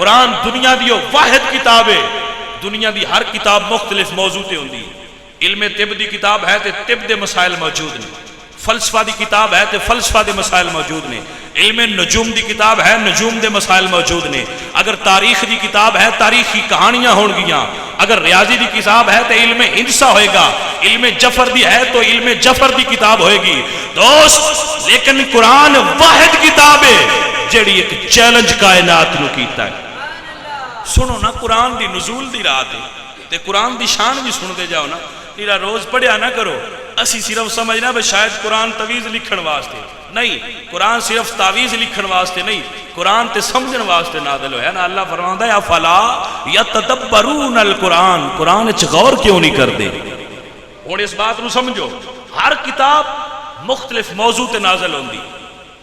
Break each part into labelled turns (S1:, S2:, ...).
S1: قرآن دنیا دی واحد کتاب ہے، دنیا دی ہر کتاب مختلف موضوع تے ہوندی ہے۔ علم طب دی کتاب ہے تے طب دے مسائل موجود نے، فلسفہ دی کتاب ہے تے فلسفہ دے مسائل موجود نے، علم نجوم دی کتاب ہے نجوم دے مسائل موجود نے، اگر تاریخ دی کتاب ہے تاریخی کہانیاں ہون گیاں، اگر ریاضی دی کتاب ہے تو علم ہندسہ ہوئے گا، علم جفر دی ہے تو علم جفر دی کتاب ہوئے گی دوست۔ لیکن قرآن واحد کتاب ہے جیڑی ایک چیلنج کائنات نو کیتا ہے۔ سنو نا قرآن دی نزول دی رات ہے تے قرآن دی شان بھی سن دے جاؤ نا، تیرا روز پڑھیا نہ کرو اسی صرف سمجھنا بھئی شاید قرآن تویز لکھن واسطے نہیں، قرآن صرف تعویز لکھن واسطے نہیں، قرآن تے سمجھن واسطے نازل ہویا نا۔ اللہ فرماتا ہے افلا یتدبرون القرآن، قرآن اچ غور کیوں نہیں کر دے؟ اور اس بات نو سمجھو، ہر کتاب مختلف موضوع تے نازل ہوندی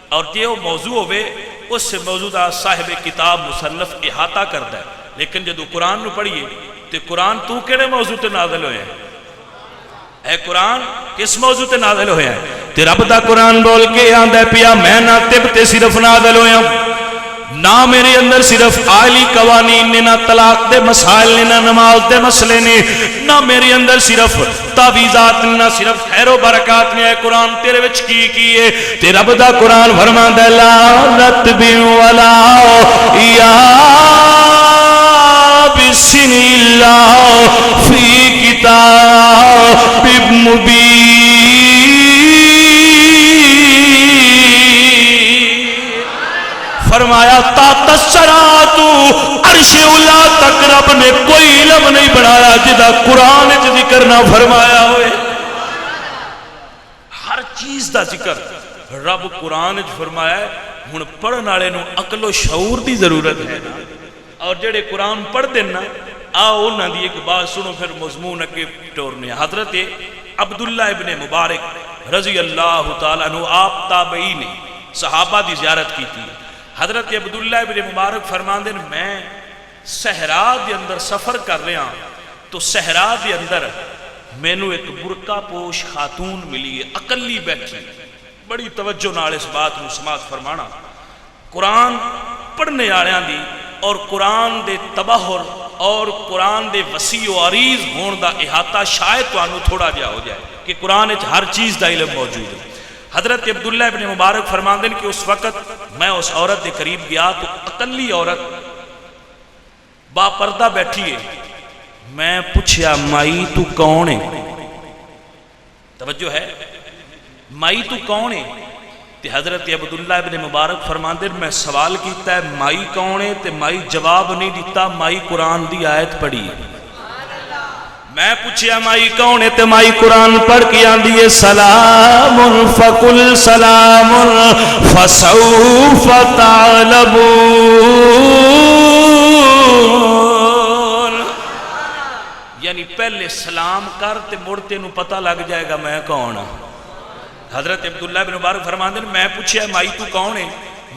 S1: اور جو موضوع ہوئے اس سے موجودہ صاحب کتاب مصنف احاطہ کرتا ہے، لیکن جدو قرآن نو پڑھیے تو قرآن تو کیڑے موضوع تے نازل ہوئے ہیں؟ اے قرآن کس موضوع تے نازل ہویا ہے؟ تے رب دا قرآن بول کے آندہ پیا میں نہ طب تے صرف نازل ہویا نہ میرے اندر صرف آلی قوانین نے، نہ طلاق دے مسائل نے، نہ نماز دے مسئلے نے، نہ میرے اندر صرف تعویذات نے، نہ صرف خیر و برکات نے۔ اے قرآن تیرے وچ کی کیے؟ تے رب دا قرآن فرماندا ہے لا رتب ولا یا بسم اللہ فی کتاب مبین۔ فرمایا تا تسراتو عرش اولا تک رب نے کوئی علم نہیں بڑھایا جدا قرآن اچ ذکر نہ فرمایا ہوئے۔ ہر چیز دا ذکر رب قرآن اچ فرمایا ہے۔ ہن پڑھن والے نو عقل و شعور دی ضرورت ہے نا، اور جڑے قرآن پڑھ دینا آؤ انہاں دی ایک بات سنو پھر مضمون اگے ٹورنے۔ حضرت عبداللہ ابن مبارک رضی اللہ تعالیٰ عنہ آپ تابعی نے صحابہ دی زیارت کی تھی۔ حضرت عبداللہ ابن مبارک فرماندے نے میں صحرا دے اندر سفر کر رہا تو صحرا دے اندر مینوں ایک برقع پوش خاتون ملی ہے، اکلی بیٹھی، بڑی توجہ نال اس بات نو سماعت فرمانا۔ قرآن پڑھنے والےاں دی اور قرآن دے تبہر اور قرآن دے وسیع و عریض ہون دا احاطہ شاید تانوں تھوڑا جہا ہو جائے کہ قرآن وچ ہر چیز دا علم موجود ہے۔ حضرت عبداللہ ابن مبارک فرماندے ہیں کہ اس وقت میں اس عورت کے قریب گیا تو اکلی عورت با پردہ بیٹھی ہے۔ میں پوچھیا مائی تو کون ہے؟ توجہ ہے، مائی تو کون ہے؟ تے حضرت عبداللہ ابن مبارک فرماندے ہیں میں سوال کیتا ہے مائی کون ہے تے مائی جواب نہیں دیتا، مائی قرآن دی آیت پڑھی ہے۔ میں پوچھیا مائی کون ہے تے مائی قرآن پڑھ کے آندی ہے سلام فقل سلام فسوف تعلمون، یعنی پہلے سلام کر تے مڑتے نو پتہ لگ جائے گا میں کون ہوں۔ حضرت عبداللہ بن مبارک فرماندے میں پوچھیا مائی تو کون ہے؟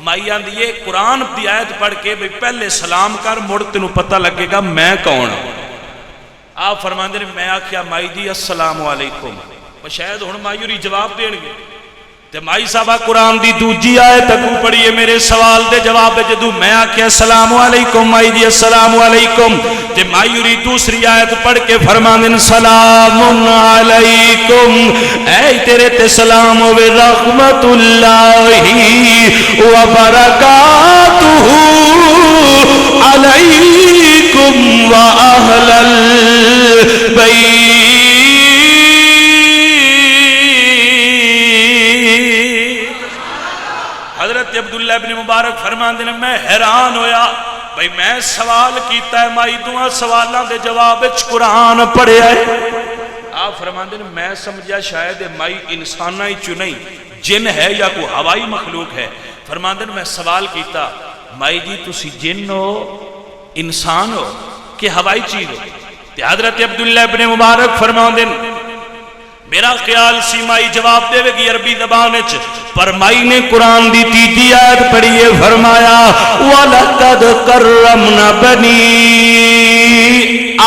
S1: مائی آندی ہے قرآن دی آیت پڑھ کے بھئی پہلے سلام کر مڑتے نو پتہ لگے گا میں کون ہوں۔ آپ فرماندے نے میں آکھیا مائی جی السلام علیکم، شاید ہن مائی ہوری جواب دین گے تے مائی صاحبہ قرآن دی دوجی آیت اگوں پڑھیے میرے سوال دے جواب جدو میں آکھیا السلام علیکم مائی جی السلام علیکم تے مائی ہوری دوسری آیت پڑھ کے فرماندے نے سلام علیکم، اے تیرے تے سلام ہوے رحمت اللہ و برکاتہ علیکم و اہل البیت۔ حضرت عبداللہ ابن مبارک فرماندے نے میں حیران ہویا بھئی میں سوال کیتا ہے مائی دعا سوالاں دے جواب وچ قرآن پڑھیا ہے۔ آپ فرماندے نے میں سمجھیا شاید مائی انساناں ہی چ نہیں جن ہے یا کوئی ہوائی مخلوق ہے۔ فرماندے نے میں سوال کیتا مائی جی تسی جن ہو انسان ہو کہ ہوائی چیز ہو؟ تے حضرت عبداللہ ابن مبارک فرماندے میرا خیال سی مائی جواب دے گی عربی زبان وچ، پر مائی نے قرآن دی تیجی آیت پڑھی ہے، فرمایا وَلَقَدْ كَرَّمْنَا بَنِي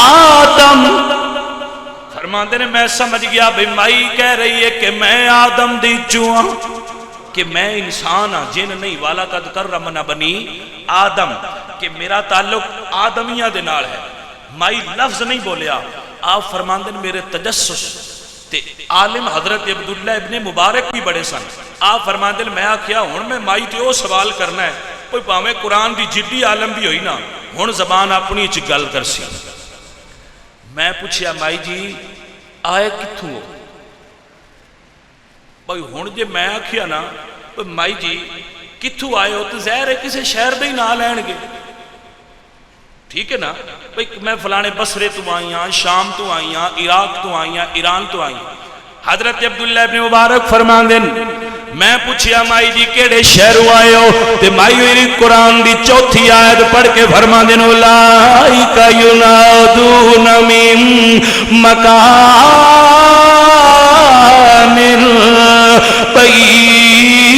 S1: آدم۔ فرماندے نے میں سمجھ گیا بھئی مائی کہہ رہی ہے کہ میں آدم دی چوہاں کہ میں انسان ہاں جن نہیں، وَلَقَدْ كَرَّمْنَا بَنِي آدم کہ کہ میرا تعلق آدمیاں دے نال ہے. مائی لفظ نہیں بولیا. آپ فرماندے میرے تجسس تے عالم حضرت عبداللہ ابن مبارک بھی بڑے سن. آپ فرماندے میں آکھیا ہن میں مائی تے او سوال کرنا ہے کوئی پاویں قرآن دی جدی عالم بھی ہوئی نا ہن زبان اپنی چ گل کرسی. میں پوچھیا مائی جی آئے کتھوں ہو؟ بھائی ہن جے میں آکھیا نا مائی جی کتھوں آئے ہو تو ظاہر ہے کسی شہر دے ہی نہ لین گے. ٹھیک ہے نا بھائی میں فلانے بصرے تو آئی ہاں، شام تو آئی ہاں، عراق تو آئی ہاں، ایران تو آئی ہاں. حضرت عبداللہ ابن مبارک فرماندے میں پوچھیا مائی جی کیڑے شہر آئے ہو تے مائی ہوئی قرآن دی چوتھی آیت پڑھ کے فرماندے اولئک ینادون من مکان بعید.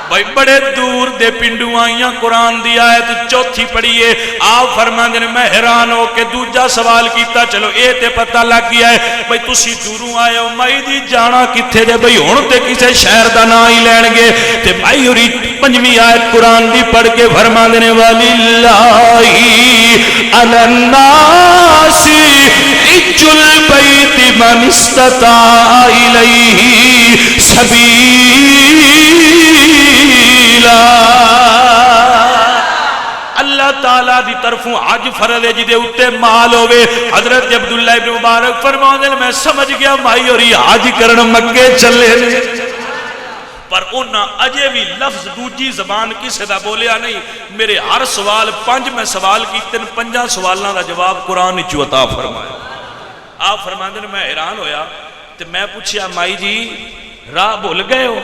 S1: بھائی بڑے دور دے پنڈو آئیاں قرآن دی آیت چوتھی پڑھیے. آپ فرماندے نے میں حیران ہو کے دوجا سوال کیتا چلو اے تے پتہ لگ گیا ہے بھائی تسی دوروں آئے ہو مائی دی جانا کتھے دے بھائی ہن تے کسے شہر دا نا ہی لین گے. تے مائی ہوری پنجویں آیت قرآن دی پڑھ کے فرماندے نے وللہ علی الناس حج البیت من استطاع الیہ سبیلا. اللہ تعالیٰ دی طرفوں حج فرض ہے جدے اتے مال ہوئے. حضرت عبداللہ ابن مبارک فرماندے میں سمجھ گیا مائی اور یہ حج کرن مکے چلے نے پر انہاں اجے بھی لفظ دوجی زبان کسے دا بولیا نہیں. میرے ہر سوال پنج میں سوال کیتے ہیں پنجا سوالوں دا جواب قرآن وچ عطا فرمایا. آپ فرماندے نے میں حیران ہویا تے میں پوچھیا مائی جی راہ بھول گئے ہو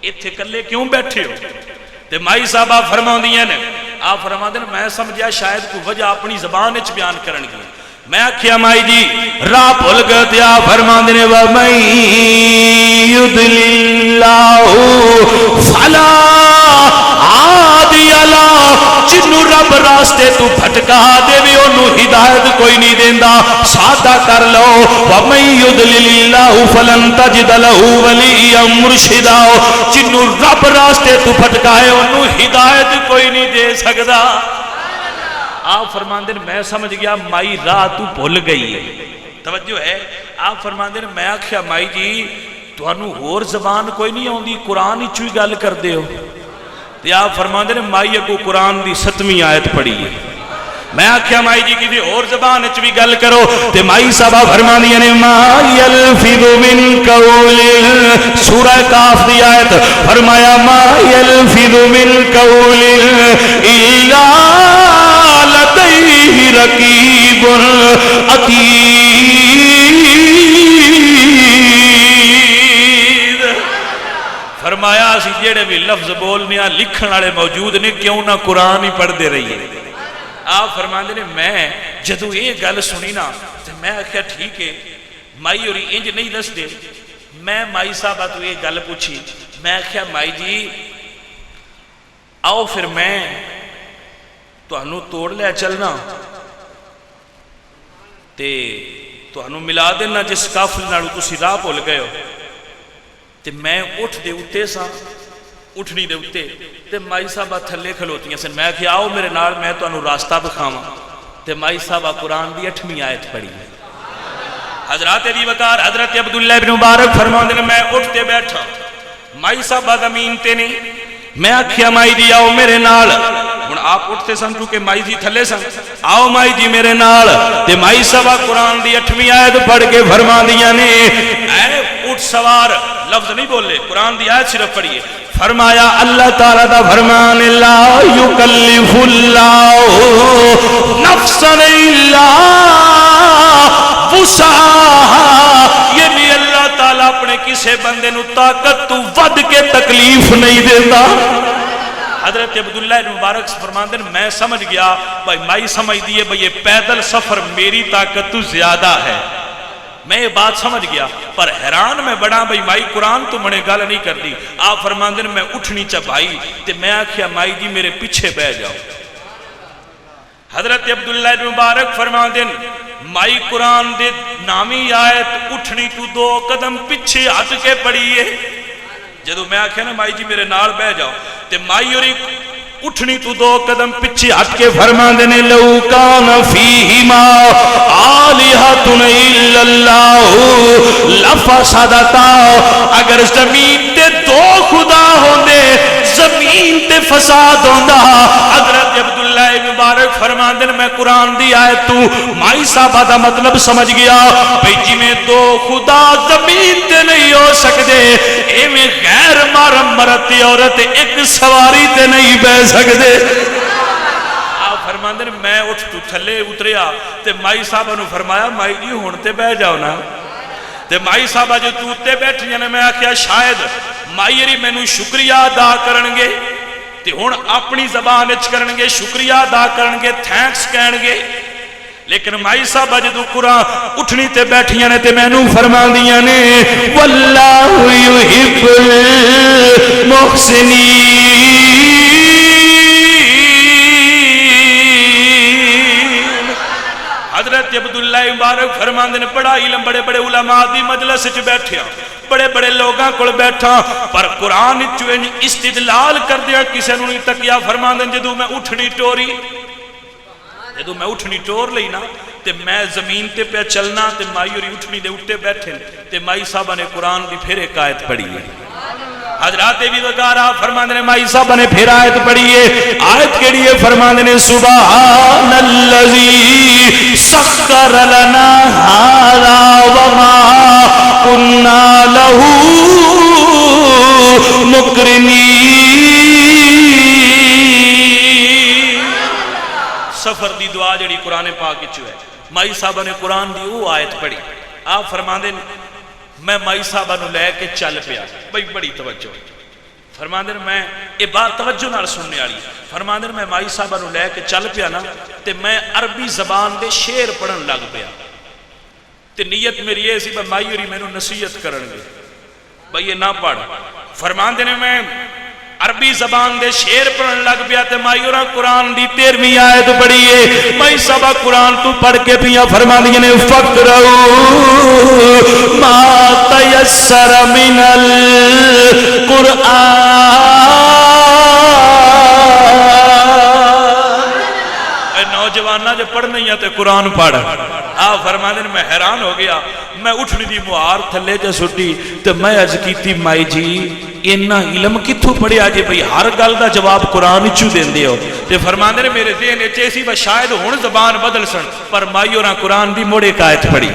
S1: اتھے کلے کیوں بیٹھے ہو؟ تے مائی صاحبہ فرماندیاں نے آپ فرماندے نے میں سمجھیا شاید کوئی وجہ اپنی زبان وچ بیان کرن گے. میں آکھیا مائی جی راہ بھول گئے تے آپ فرماندے نے وَمَن يُضْلِلِ اللَّهُ فَلَا ہادی لہ. جنوں رب راستے تو بھٹکا دے وی اونوں ہدایت کوئی نہیں دیندا. سادہ کر لو وَمَن يُضْلِلِ اللَّهُ فَلَن تَجِدَ لَهُ وَلِيًّا مُرْشِدًا. جنوں رب راستے تو بھٹکائے اونوں ہدایت کوئی نہیں دے سکدا. آپ فرماندے میں سمجھ گیا مائی راہ تو بھول گئی ہے. توجہ ہے. آپ فرماندے میں آکھیا مائی جی تانوں ہور زبان کوئی نہیں آوندی قرآن وچ ہی گل کردے ہو. تے آپ فرماندے مائی اگوں قرآن دی 7ویں آیت پڑھی ہے. میں آکھیا مائی جی کسی اور زبان وچ بھی گل کرو تے مائی صاحبہ فرماندیاں نے ما یلفظ من قول. سورہ کاف دی آیت فرمایا ما یلفظ من قول الا لدیہ رقیب عتید. فرمایا اسی جیڑے بھی لفظ بولنے لکھن والے موجود نے کیوں نہ قرآن ہی پڑھ دے رہی ہے. آپ فرماندے نے میں جدو یہ گل سنی نا تو میں آخیا ٹھیک ہے مائی اور انج نہیں دس دے. میں مائی صاحبہ تو یہ گل پوچھی. میں آخیا مائی جی آؤ پھر میں تہنوں توڑ لیا چلنا تے تہنوں ملا دینا جس قافلے نال تسی راہ بھول گئے ہو. تے میں اٹھ دے اٹھے سا اٹھنی دے اٹھے تے مائی صاحبہ تھلے کھلوتیاں سے. میں کہ آؤ میرے نال میں تہنوں راستہ بکھاواں. تے مائی صاحبہ قرآن دی 8ویں آیت پڑھی ہے. حضرات ابی بکر حضرت عبداللہ ابن مبارک فرماندے نے میں اٹھتے بیٹھا مائی صاحبہ زمین تے نہیں. میں آکھیا مائی جی آؤ میرے نال. ہن آپ اٹھتے سن کیونکہ مائی جی تھلے سن. آؤ مائی جی میرے نال. تے مائی صاحبہ قرآن دی 8ویں آیت پڑھ کے فرماندیاں نے اے اٹھ سوار لفظ نہیں بولے قرآن دی آیت صرف پڑھیے. فرمایا اللہ تعالیٰ دا فرمان لا یکلف اللہ نفسا الا وسعہا. یہ بھی اللہ تعالیٰ اپنے کسے بندے نو طاقت تو ود کے تکلیف نہیں دیتا. حضرت عبداللہ ابن مبارک فرماندے میں سمجھ گیا بھائی مائی سمجھ دیئے بھائی یہ پیدل سفر میری طاقت تو زیادہ ہے. میں یہ بات سمجھ گیا پر حیران میں بڑا بھائی مائی قرآن تو منے گل نہیں کر دی. آپ فرماندے میں اٹھنی چبھائی تے میں آکھیا مائی جی میرے پیچھے بہ جاؤ. حضرت عبداللہ ابن مبارک فرماندے مائی قرآن دے نامی آیت اٹھنی تو 2 قدم پیچھے ہٹ کے پڑھیے. جدو میں آکھیا نا مائی جی میرے نال بہ جاؤ تے مائی ہوری اٹھنی تو 2 قدم پیچھے ہٹ کے فرماندے نے لو کان فیہما آلہۃ الا اللہ لفسدتا، اگر زمین تے 2 خدا ہوندے زمین تے فساد ہوندا۔ حضرت عبداللہ مبارک فرماندے نے میں قرآن دی آیت تو مائی صاحبہ دا مطلب سمجھ گیا بھئی جی میں 2 خدا زمین تے نہیں ہو سکدے، ایویں غیر محرم مرد تے عورت ایک سواری تے نہیں بہ سکدے۔ آپ فرماندے نے میں اٹھ تو تھلے اتریا تے مائی صاحبہ نو فرمایا مائی جی ہن تے بہ جاؤ نا، تے مائی صاحبہ جو توتے بیٹھ جانے میں آکھیا شاید مائی ری میں نو شکریہ ادا کرنگے تے ہن اپنی زبان اچ کرنگے، شکریہ ادا کرنگے، تھینکس کہنگے، لیکن مائی صاحبہ جو قرآن اٹھنی تے بیٹھیاں نے تے میں نو فرما دیاں نے واللہ یحب المحسنین۔ حضرت عبداللہ مبارک فرماندے نے بڑا علم بڑے بڑے علماء دی مجلس وچ بیٹھیا، بڑے بڑے لوگاں کول بیٹھا، پر قرآن وچ استدلال کر دیا کسے نو نہیں تکیا۔ فرماندے جدوں میں اٹھنی ٹوری، جدوں میں اٹھنی ٹور لئی نا تے میں زمین تے پہ چلنا تے مائی ہوری اٹھنی دے اٹھے بیٹھے تے مائی صاحبہ نے قرآن دی پھر ایک آیت پڑھی ہے۔ حضرات بھی وگارہ فرماندے نے مائی صاحبہ نے پھر آیت پڑھی ہے۔ آیت کیڑی ہے؟ فرماندے نے سبحان الذی سخر لنا ھذا وما كنا له مقرنین۔ سفر دی دعا جڑی قرآن پاک وچ ہے، مائی صاحبہ نے قرآن دی وہ آیت پڑھی۔ آپ فرماندے میں مائی صاحبہ نو لے کے چل پیا، بھئی بڑی توجہ فرماندے میں یہ بات توجہ نال سننے والی۔ فرماندے میں مائی صاحبہ نو لے کے چل پیا نا تے میں عربی زبان دے شعر پڑھن لگ پیا تے نیت میری یہ سی بھئی مائی ہوری مینوں نصیحت کرن گے بھئی یہ نہ پڑھ۔ فرماندے نے میں عربی زبان دے شعر پڑھن لگ پیا تے مائی ہوراں قرآن دی 13ویں آیت پڑھی ہے۔ مائی صاحبہ قرآن تو پڑھ کے پیا فرماندیاں نے فقرؤ ما تیسر من القرآن۔ اے نوجوانہ جو پڑھنا ہی ہے تے قرآن پڑھ۔ آپ فرماندے میں حیران ہو گیا، میں اٹھنی دی مہار تھلے تے سٹی تے میں عرض کیتی مائی جی اینا علم کتھوں پڑھیا جی بھئی ہر گل دا جواب قرآن چوں دیندے ہو؟ تے فرماندے نے میرے ذہن وچ سی بس شاید ہن زبان بدل سن، پر مائی ہوراں قرآن دی موڑے آیت پڑھی۔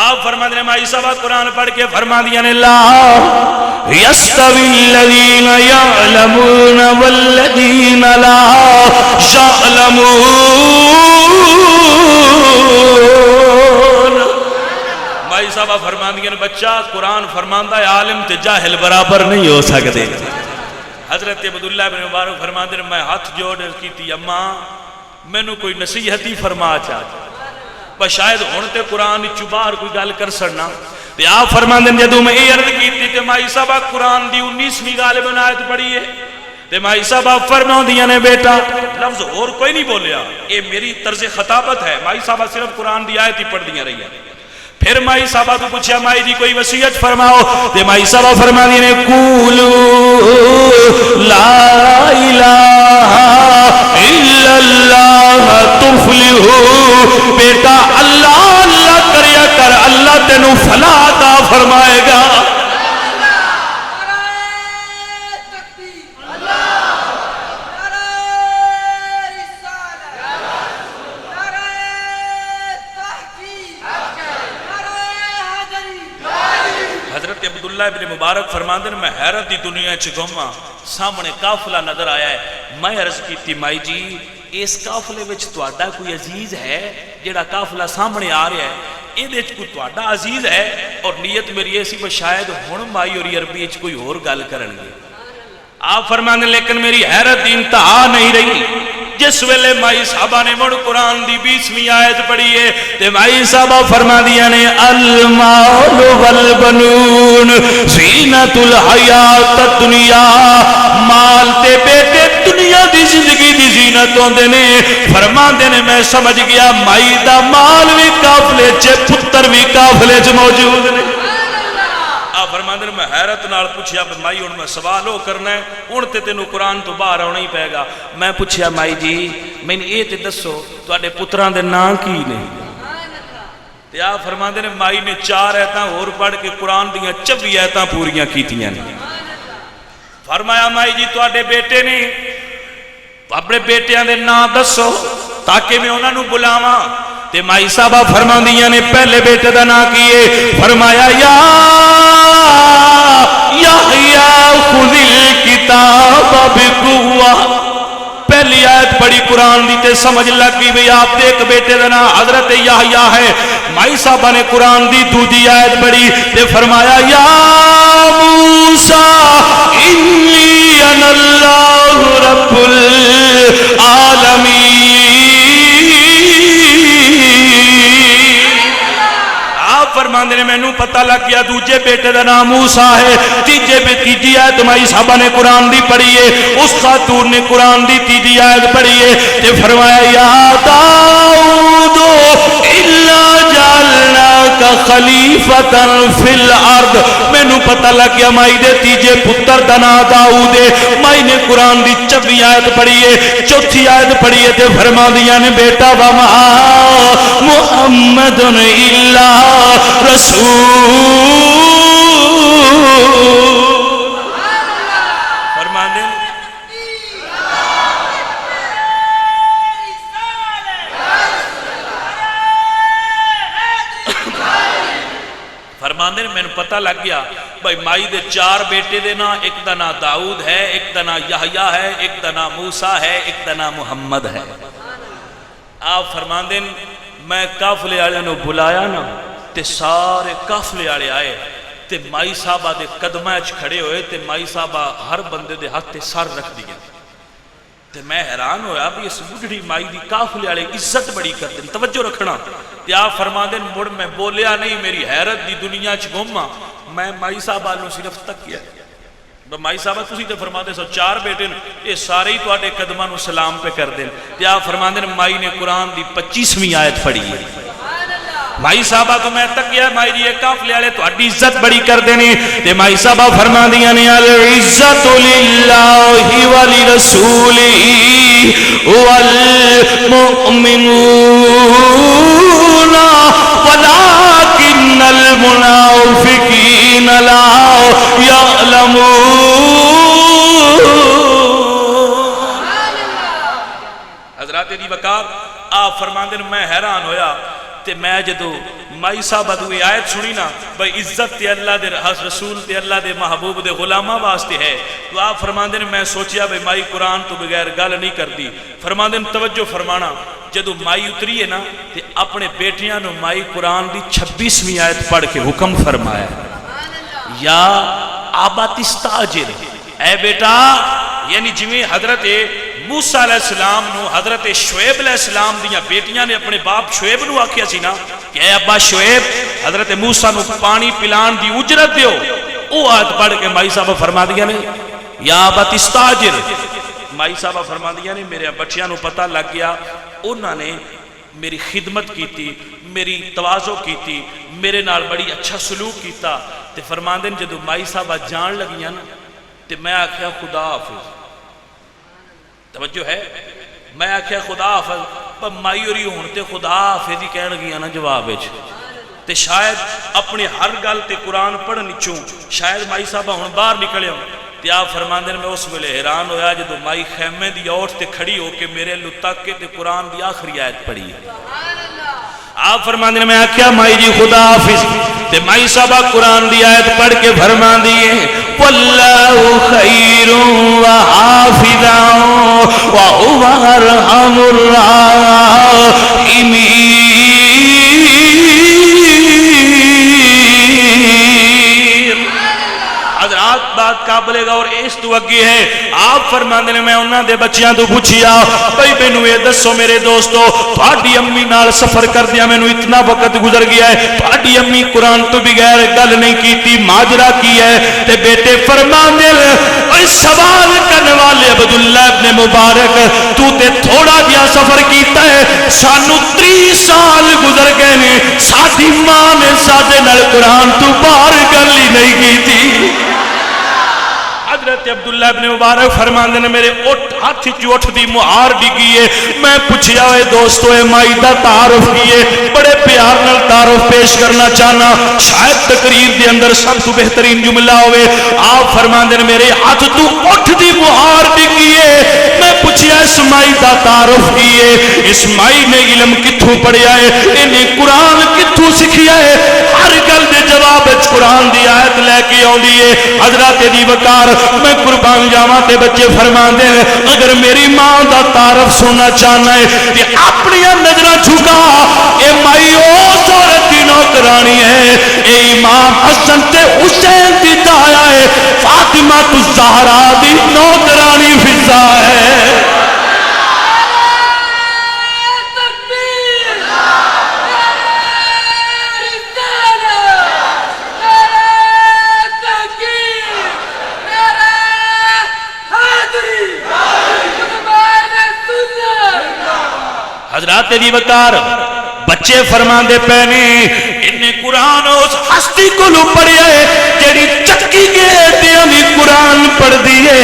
S1: آپ فرماندے نے مائی صاحبہ قرآن پڑھ کے فرماندیاں نے لا یستوی الذین یعلمون والذین لا یعلمون۔ مائی صاحبہ فرماندیاں نے بچہ قرآن فرماندہ ہے عالم تے جاہل برابر نہیں ہو سکتے۔ حضرت عبداللہ بن مبارک فرماندے نے میں ہاتھ جوڑ کی تھی اماں مینوں کوئی نصیحتی فرما چاہتا بس شاید ہن تے قرآن چوں باہر کوئی گل کر سڑنا تے آپ فرماندے نے جدوں میں یہ عرض کیتی تے مائی صاحبہ قرآن دی 19ویں غالباً آیت پڑھی ہے تے مائی صاحبہ فرماندیاں نے بیٹا لفظ اور کوئی نہیں بولیا، یہ میری طرز خطابت ہے۔ مائی صاحبہ صرف قرآن دی آیت ہی پڑھ دیاں رہی ہیں۔ پھر مائی صاحبہ تو پوچھا مائی جی کوئی وصیت فرماؤ تے مائی صاحبہ فرماندی نے قولوا لا الہ الا اللہ تفلحوا۔ بیٹا اللہ اللہ کریا کر، اللہ تینوں فلاح عطا فرمائے گا۔ عبداللہ ابن مبارک فرماندے میں حیرت دی دنیا چگوما سامنے قافلہ نظر آیا ہے۔ میں عرض کیتی مائی جی اس قافلے وچ تہاڈا کوئی عزیز ہے جڑا قافلہ سامنے آ رہا ہے یہ کوئی تہاڈا عزیز ہے؟ اور نیت میری یہ سی کہ شاید ہن مائی اور عربی وچ کوئی اور گل کرن گے۔ آپ فرماندے لیکن میری حیرت دی انتہا نہیں رہی جس ویلے مائی صاحبہ نے مڑ قرآن دی 20ویں آیت پڑھی ہے تے مائی صاحبہ فرما دیا نے المال والبنون زینت الحیات الدنیا۔ مال تے بیٹے دنیا دی زندگی دی زینت ہوندے نے۔ فرما دے نے میں سمجھ گیا مائی دا مال بھی قافلے چ پتر بھی قافلے چ موجود نے۔ آپ فرماندے نے میں حیرت نال پوچھیا مائی ہن میں سوال ہو کرنا ہے ہن تے تینوں قرآن تو باہر آنا ہی پائے گا. میں پوچھیا مائی جی مینوں اے تے دسو تواڈے پتراں دے نام کی نے؟ تے آپ فرماندے نے مائی نے 4 آیتاں اور پڑھ کے قرآن دیاں 24 آیتاں پوریاں کیتیاں نے. فرمایا مائی جی تواڈے بیٹے نے اپنے بیٹیاں دے نام دسو تاکہ میں انہاں نوں بلاواں. تے مائی صاحبہ فرماندیاں نے پہلے بیٹے دا نام کیے؟ فرمایا یا خذ الکتاب بقوہ. پہلی آیت پڑھی قرآن دی تے سمجھ لگی بھی آپ دے ایک بیٹے دا نام حضرت یحییٰ ہے. مائی صاحبہ نے قرآن دی دوسری آیت پڑھی تے فرمایا یا موسیٰ انی انا اللہ رب العالمین. فرماندے نے مینوں پتہ لگ گیا دوجے بیٹے دا نام موسیٰ ہے. تیجی آیت مائی صاحبہ نے قرآن دی پڑھی ہے. اس خاتون نے قرآن دی تیجی آیت پڑھی ہے تے فرمایا یا داؤد الا جعلناک خلیفۃ فی الارض. مینوں پتہ لگ گیا مائی دے تیجے پتر دا نام داؤد ہے. مائی نے قرآن دی 24 آیت پڑھی ہے. چوتھی آیت پڑھی ہے تے فرماندیاں نے بیٹا وما محمد الا رسول. فرماندے فرماندے نے مینوں پتہ لگ گیا بھائی مائی دے 4 بیٹے دے نا ایک دا نام داؤد ہے, ایک دا نام یحییٰ ہے, ایک دا نام موسیٰ ہے, ایک دا نام محمد ہے. آپ فرماندے میں قافلے والے نو بلایا نا تے سارے قافلے والے آئے تے مائی صاحبہ دے قدماں وچ کھڑے ہوئے تے مائی صاحبہ ہر بندے دے ہاتھ تے سر رکھ دیا تے میں حیران ہویا بھی اس بڈھڑی مائی دی قافلے والے عزت بڑی کرتے ہیں, توجہ رکھنا. تے آپ فرماندے مڑ میں بولیا نہیں, میری حیرت دی دنیا چ گم ہاں. میں مائی صاحبہ نو صرف تک کیا مائی صاحبہ تسی تے فرماندے سو 4 بیٹے اے سارے ہی تواڈے قدماں نو سلام پہ کر دین. تے آپ فرماندے مائی نے قرآن دی 25ویں آیت پڑھی ہے. مائی صاحبہ تو میں تک گیا مائی جی قافلے والے تہاڈی عزت بڑی کر دینی. تے مائی صاحبہ فرماندیاں نے العزت للہ ولرسولہ والمؤمنون ولكن المنافقین لا یعلمون. حضرات دی وقار آپ فرماندے میں حیران ہویا تے میں جدو مائی صاحبہ دو یہ آیت سنی نا بھئی عزت تے اللہ دے رسول تے اللہ دے محبوب دے غلامہ واسطے ہے تو آپ فرماندے میں سوچیا بھئی مائی قرآن تو بغیر گل نہیں کر دی. فرماندے توجہ فرمانا جدو مائی اتری ہے نا تے اپنے بیٹیاں نو مائی قرآن دی 26ویں آیت پڑھ کے حکم فرمایا یا آبت استاجر, اے بیٹا یعنی جویں حضرت موسیٰ علیہ السلام نو حضرت شعیب علیہ السلام دیاں بیٹیاں نے اپنے باپ شعیب نو آکھیا سی نا کہ اے ابا شعیب حضرت موسیٰ نو پانی پلان دی اجرت دیو. او آیت پڑھ کے مائی صاحبہ فرما دیا نے یا ابت استاجر. مائی صاحبہ فرما دیا نے میرے بچیاں نو پتہ لگ گیا انہاں نے میری خدمت کیتی, میری تواضع کیتی, میرے نال بڑی اچھا سلوک کیتا. تے فرماندے جدو مائی صاحبہ جان لگیاں نا تے میں آکھیا خدا حافظ. توجہ ہے, میں آکھیا خدا حافظ پر مائی ہوری ہونتے خدا حافظ ہی کہہ لگیاں نا جواب وچ. تے شاید اپنی ہر گل تے قرآن پڑھن چوں شاید مائی صاحبہ ہن باہر نکلے ہوں. تے آپ فرماندے میں اس ویلے حیران ہویا جدو مائی خیمے دی اوٹ تے کھڑی ہو کے میرے لو تک کے تے قرآن دی آخری آیت پڑھی. آپ فرماندے میں آکھیا مائی جی خدا حافظ. تے مائی صاحبہ قرآن دی آیت پڑھ کے فرمان دیے واللہ خیر وحافظا وهو ارحم الراحمین. حضرات بات قابل غور اس تو اگے ہے. آپ فرماندے نے میں انہاں دے بچیاں تو پوچھیا بھئی مینوں یہ دسو میرے دوستو تہاڈی امی نال سفر کردیاں مینوں اتنا وقت گزر گیا ہے تہاڈی امی قرآن تو بغیر گل نہیں کیتی, ماجرا کی ہے؟ تے بیٹے فرماندے اوے سوال کرنے والے عبداللہ ابن مبارک تو تے تھوڑا جہا سفر کیتا ہے، سانو 30 سال گزر گئے نے، ساڈی ماں نے ساڈے نال قرآن تو باہر گل ہی نہیں کی تھی۔ حضرت عبداللہ ابن مبارک فرماندے نے میرے ہاتھ چ دی مہار ڈگی ہے، میں پوچھیا ہوئے دوستو اے مائی دا تعارف کیے، بڑے پیار نال تعارف پیش کرنا چاہنا، شاید تقریر دے اندر سب تو بہترین جملہ ہوئے۔ آپ فرماندے نے میرے ہاتھ تو اٹھ دی مہار ڈگی ہے، میں پوچھیا اس مائی دا تعارف کیے، اس مائی نے علم کتھوں پڑھیا ہے، انہیں قرآن کتھوں سکھیا ہے، ہر گل دے جواب وچ قرآن دی آیت لے کے آوندی ہے۔ حضرات دی وقار میں قربان جاواں تے بچے فرماندے ہیں اگر میری ماں دا تعارف سننا چاہنا ہے تے اپنی نظراں جھکا، اے مائی اس عورت دی نوکرانی ہے، اے امام حسن تے حسین دی دایا ہے، فاطمہ الزہرا دی نوکرانی فضا ہے۔ حضرات دی وقار بچے فرماندے پینے انہیں قرآن اس ہستی کو لو پڑھیا ہے جیڑی چکی گیٹے ہمیں قرآن پڑھ دیئے،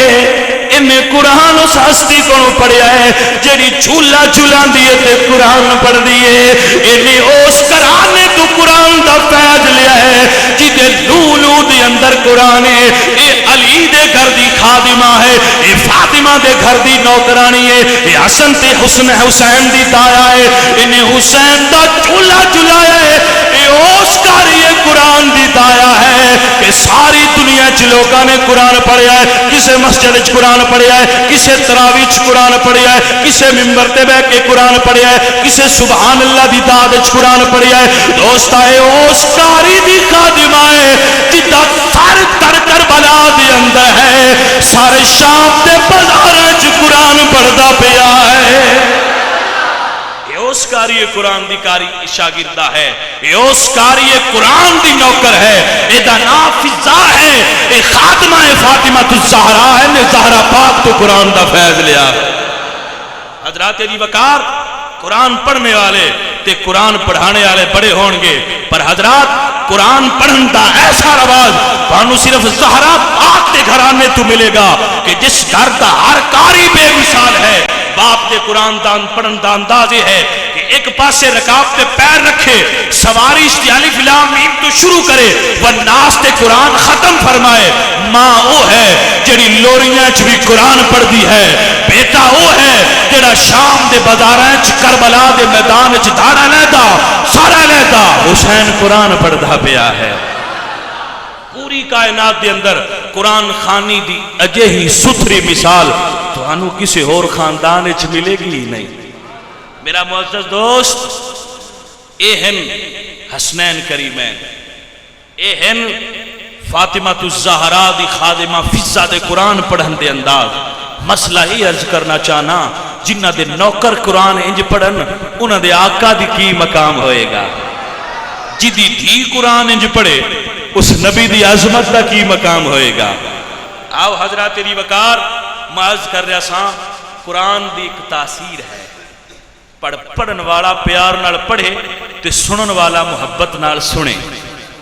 S1: انہیں قرآن اس ہستی کو لو پڑھیا ہے جیڑی جھولا جھولان دیئے تے قرآن پڑھ دیئے، انہیں اس کرانے تو قرآن دا فیض لیا ہے جیدے لولو دے اندر قرآن ہے، اے علی دے گھر دی خادمہ ہے، اے فاطمہ دے گھر دی نوکرانی ہے، اے حسن تے حسین دی دایا ہے، انہیں حسین دا جھولا جھولایا ہے، اے اس کاری قرآن دی دایا ہے کہ ساری دنیا چ لوگاں نے قرآن پڑھیا ہے، کسے مسجد چ قرآن پڑھیا ہے، کسے تراویح چ قرآن پڑھیا ہے، کسے ممبر تے بیٹھ کے قرآن پڑھیا ہے، کسے سبحان اللہ دی داد چ قرآن پڑھیا ہے۔ دوست آئے اس کاری دی خادمہ ہے جدا سر تر کربلا دی اندر ہے، سارے شام دے بازار چ قرآن پڑھدا پیا ہے۔ اس کاری قرآن دی کاری شاگردہ ہے، اس کاری قرآن دی نوکر ہے، ایدہ نام فضا ہے، اے خاتمہ فاطمہ الزہرا ہے نے زہرا پاک تو قرآن دا فیض لیا۔ حضرات دی وقار قرآن پڑھنے والے تے قرآن پڑھانے والے بڑے ہونگے، پر حضرات قرآن پڑھن دا ایسا رواز پانو صرف زہرا پاک تے گھرانے تو ملے گا کہ جس گھر دا ہر کاری بے مثال ہے، باپ دے قرآن دان پڑھن دا انداز ہے کہ ایک پاسے رکاب تے پیر رکھے، سواری الف لام میم تو شروع کرے والناس تے قرآن ختم فرمائے، ماں وہ ہے جڑی لوریاں چ بھی قرآن پڑھ دی ہے، بیٹا وہ ہے جڑا شام دے بازاراں چ کربلا دے میدان چ دھاڑا لیدا سارا لیدا حسین قرآن پڑھدا پیا ہے۔ پوری کائنات دے اندر قرآن خانی دی اجے ہی ستھری مثال تو انو کسی اور خاندان اچھ ملے گی ہی نہیں۔ میرا معزز دوست اے ہن حسنین کریمین، اے ہن فاطمہ الزہرا دی خادمہ فضا دے قرآن پڑھن دے انداز۔ مسئلہ ہی عرض کرنا چاہنا جنہ دے نوکر قرآن انج پڑھن انہ دے آقا دی کی مقام ہوئے گا، جدی دھی قرآن انج پڑھے اس نبی دی عظمت دا کی مقام ہوئے گا۔ آؤ حضرات دی وقار معاذ کر رہا ساں قرآن دی ایک تاثیر ہے، پڑھن والا پیار نال پڑھے تے سنن والا محبت نال سنے۔